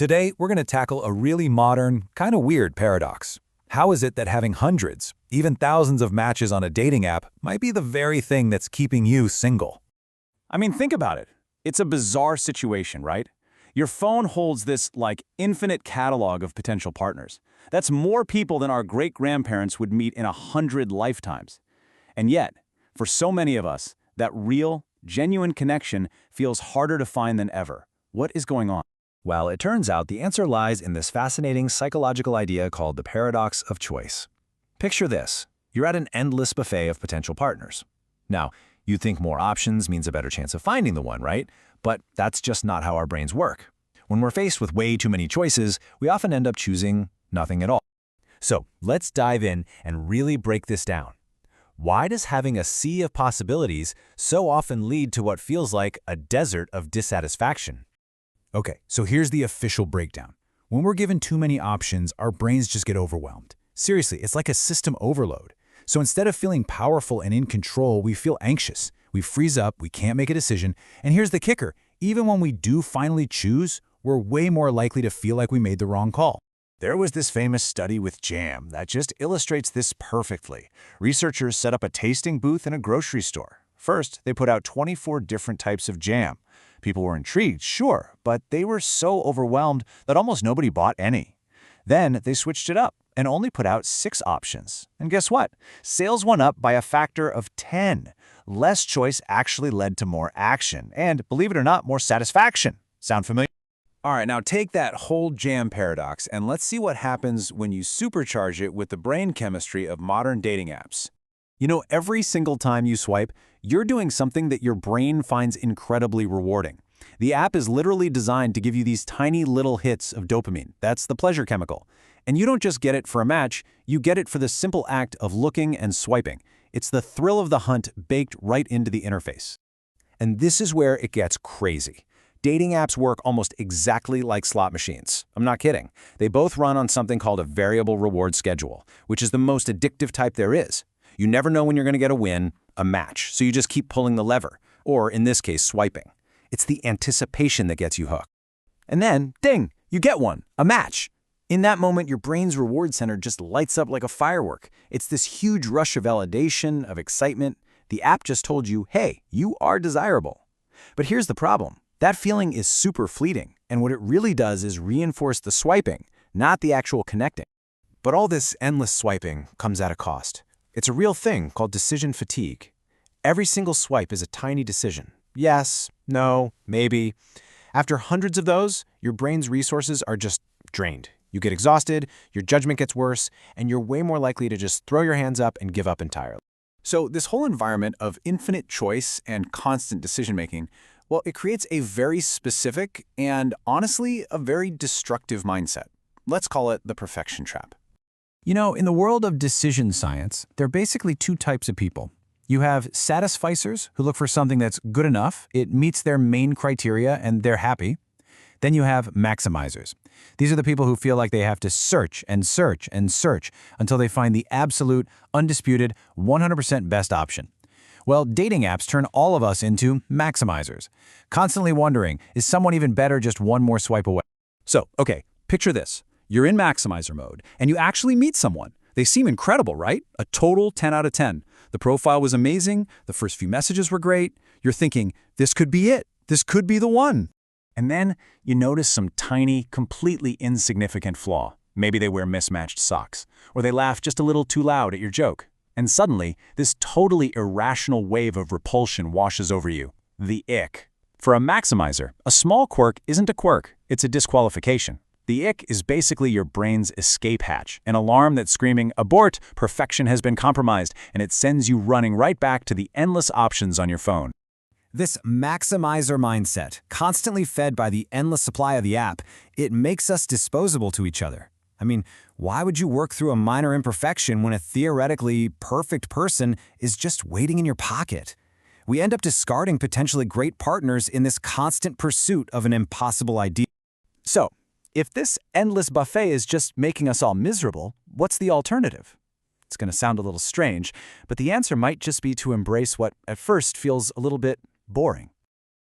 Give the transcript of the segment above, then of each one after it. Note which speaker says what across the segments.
Speaker 1: Today, we're going to tackle a really modern, kind of weird paradox. How is it that having hundreds, even thousands of matches on a dating app might be the very thing that's keeping you single?
Speaker 2: I mean, think about it. It's a bizarre situation, right? Your phone holds this, infinite catalog of potential partners. That's more people than our great-grandparents would meet in 100 lifetimes. And yet, for so many of us, that real, genuine connection feels harder to find than ever. What is going on?
Speaker 1: Well, it turns out the answer lies in this fascinating psychological idea called the paradox of choice. Picture this. You're at an endless buffet of potential partners. Now, you'd think more options means a better chance of finding the one, right? But that's just not how our brains work. When we're faced with way too many choices, we often end up choosing nothing at all. So let's dive in and really break this down. Why does having a sea of possibilities so often lead to what feels like a desert of dissatisfaction? Okay, so here's the official breakdown. When we're given too many options, our brains just get overwhelmed. Seriously, it's like a system overload. So instead of feeling powerful and in control, we feel anxious. We freeze up, we can't make a decision, and here's the kicker. Even when we do finally choose, we're way more likely to feel like we made the wrong call.
Speaker 3: There was this famous study with jam that just illustrates this perfectly. Researchers set up a tasting booth in a grocery store. First, they put out 24 different types of jam. People were intrigued, sure, but they were so overwhelmed that almost nobody bought any. Then they switched it up and only put out 6 options. And guess what? Sales went up by a factor of 10. Less choice actually led to more action and, believe it or not, more satisfaction. Sound familiar?
Speaker 2: All right, now take that whole jam paradox and let's see what happens when you supercharge it with the brain chemistry of modern dating apps. You know, every single time you swipe, you're doing something that your brain finds incredibly rewarding. The app is literally designed to give you these tiny little hits of dopamine. That's the pleasure chemical. And you don't just get it for a match, you get it for the simple act of looking and swiping. It's the thrill of the hunt baked right into the interface.
Speaker 1: And this is where it gets crazy. Dating apps work almost exactly like slot machines. I'm not kidding. They both run on something called a variable reward schedule, which is the most addictive type there is. You never know when you're going to get a win, a match, so you just keep pulling the lever, or in this case, swiping. It's the anticipation that gets you hooked. And then, ding, you get one, a match. In that moment, your brain's reward center just lights up like a firework. It's this huge rush of validation, of excitement. The app just told you, hey, you are desirable. But here's the problem. That feeling is super fleeting, and what it really does is reinforce the swiping, not the actual connecting. But all this endless swiping comes at a cost. It's a real thing called decision fatigue. Every single swipe is a tiny decision. Yes, no, maybe. After hundreds of those, your brain's resources are just drained. You get exhausted, your judgment gets worse, and you're way more likely to just throw your hands up and give up entirely.
Speaker 2: So this whole environment of infinite choice and constant decision-making, well, it creates a very specific and, honestly, a very destructive mindset. Let's call it the perfection trap.
Speaker 1: You know, in the world of decision science, there are basically 2 types of people. You have satisficers who look for something that's good enough, it meets their main criteria, and they're happy. Then you have maximizers. These are the people who feel like they have to search and search and search until they find the absolute, undisputed, 100% best option. Well, dating apps turn all of us into maximizers, constantly wondering, is someone even better just one more swipe away?
Speaker 2: So, okay, picture this. You're in maximizer mode, and you actually meet someone. They seem incredible, right? A total 10 out of 10. The profile was amazing. The first few messages were great. You're thinking, this could be it. This could be the one. And then you notice some tiny, completely insignificant flaw. Maybe they wear mismatched socks, or they laugh just a little too loud at your joke. And suddenly, this totally irrational wave of repulsion washes over you. The ick. For a maximizer, a small quirk isn't a quirk, it's a disqualification. The ick is basically your brain's escape hatch, an alarm that's screaming, abort, perfection has been compromised, and it sends you running right back to the endless options on your phone.
Speaker 1: This maximizer mindset, constantly fed by the endless supply of the app, it makes us disposable to each other. I mean, why would you work through a minor imperfection when a theoretically perfect person is just waiting in your pocket? We end up discarding potentially great partners in this constant pursuit of an impossible ideal.
Speaker 2: So, if this endless buffet is just making us all miserable, what's the alternative? It's going to sound a little strange, but the answer might just be to embrace what at first feels a little bit boring.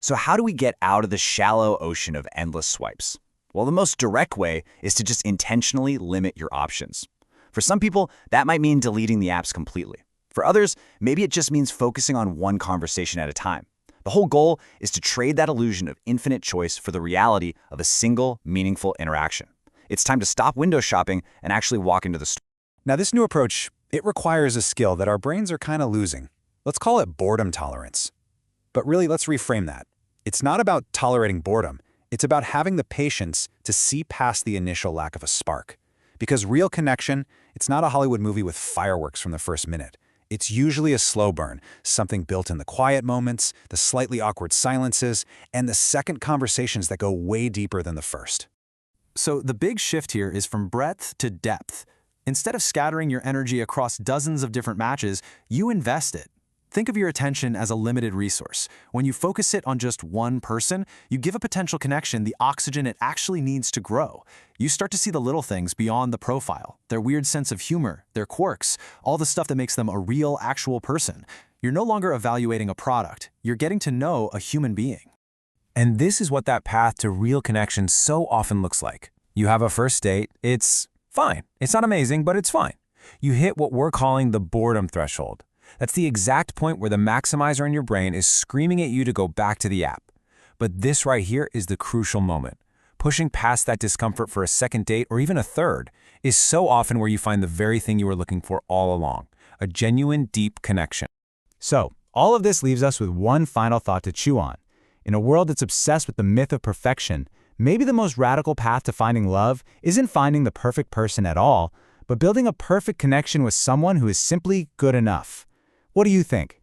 Speaker 3: So how do we get out of the shallow ocean of endless swipes?
Speaker 4: Well, the most direct way is to just intentionally limit your options. For some people, that might mean deleting the apps completely. For others, maybe it just means focusing on one conversation at a time. The whole goal is to trade that illusion of infinite choice for the reality of a single, meaningful interaction. It's time to stop window shopping and actually walk into the store.
Speaker 1: Now, this new approach, it requires a skill that our brains are kind of losing. Let's call it boredom tolerance. But really, let's reframe that. It's not about tolerating boredom. It's about having the patience to see past the initial lack of a spark. Because real connection, it's not a Hollywood movie with fireworks from the first minute. It's usually a slow burn, something built in the quiet moments, the slightly awkward silences, and the second conversations that go way deeper than the first.
Speaker 2: So the big shift here is from breadth to depth. Instead of scattering your energy across dozens of different matches, you invest it. Think of your attention as a limited resource. When you focus it on just one person, you give a potential connection the oxygen it actually needs to grow. You start to see the little things beyond the profile, their weird sense of humor, their quirks, all the stuff that makes them a real, actual person. You're no longer evaluating a product. You're getting to know a human being.
Speaker 1: And this is what that path to real connection so often looks like. You have a first date, it's fine. It's not amazing, but it's fine. You hit what we're calling the boredom threshold. That's the exact point where the maximizer in your brain is screaming at you to go back to the app. But this right here is the crucial moment. Pushing past that discomfort for a second date or even a third is so often where you find the very thing you were looking for all along, a genuine, deep connection.
Speaker 3: So, all of this leaves us with one final thought to chew on. In a world that's obsessed with the myth of perfection, maybe the most radical path to finding love isn't finding the perfect person at all, but building a perfect connection with someone who is simply good enough. What do you think?